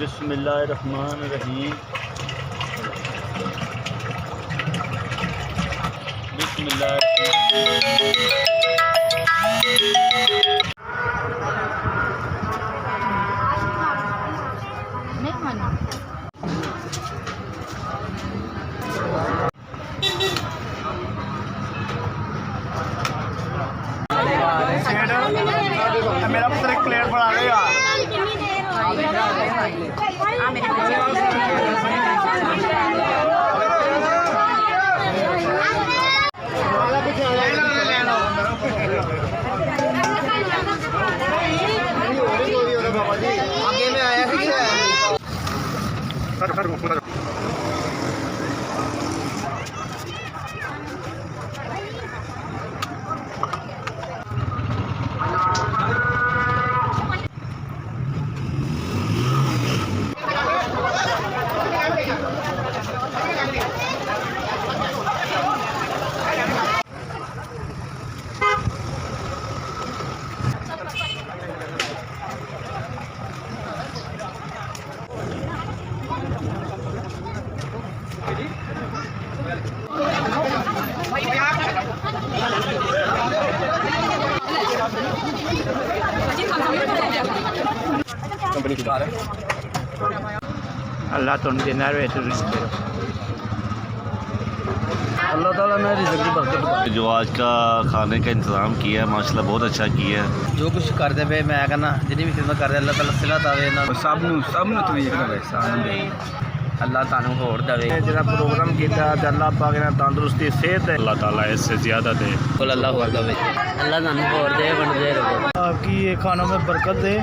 बिस्मिल्लाहिर्रहमानिर्रहीम। मेरा पुत्र एक प्लेट बना देगा। आगे में आया अल्लाह तुम देना अल्लाह ताला ने रिज़्क़ की बरकत जो आज का खाने का इंतज़ाम किया है माशाल्लाह बहुत अच्छा किया है। जो कुछ करते पे मैं कहना जिन्नी भी खिदमत करते अल्लाह ताला सिला तावे ना सब नूं तवीक देवे अल्लाह तानू होर देवे जेड़ा प्रोग्राम कीता ते अल्लाह पाक ने तंदुरुस्ती सेहत अल्लाह ताला इससे ज़्यादा दे। अल्लाह होर देवे अल्लाह तानू होर दे बंदे रहो आपकी ये खानों में बरकत दे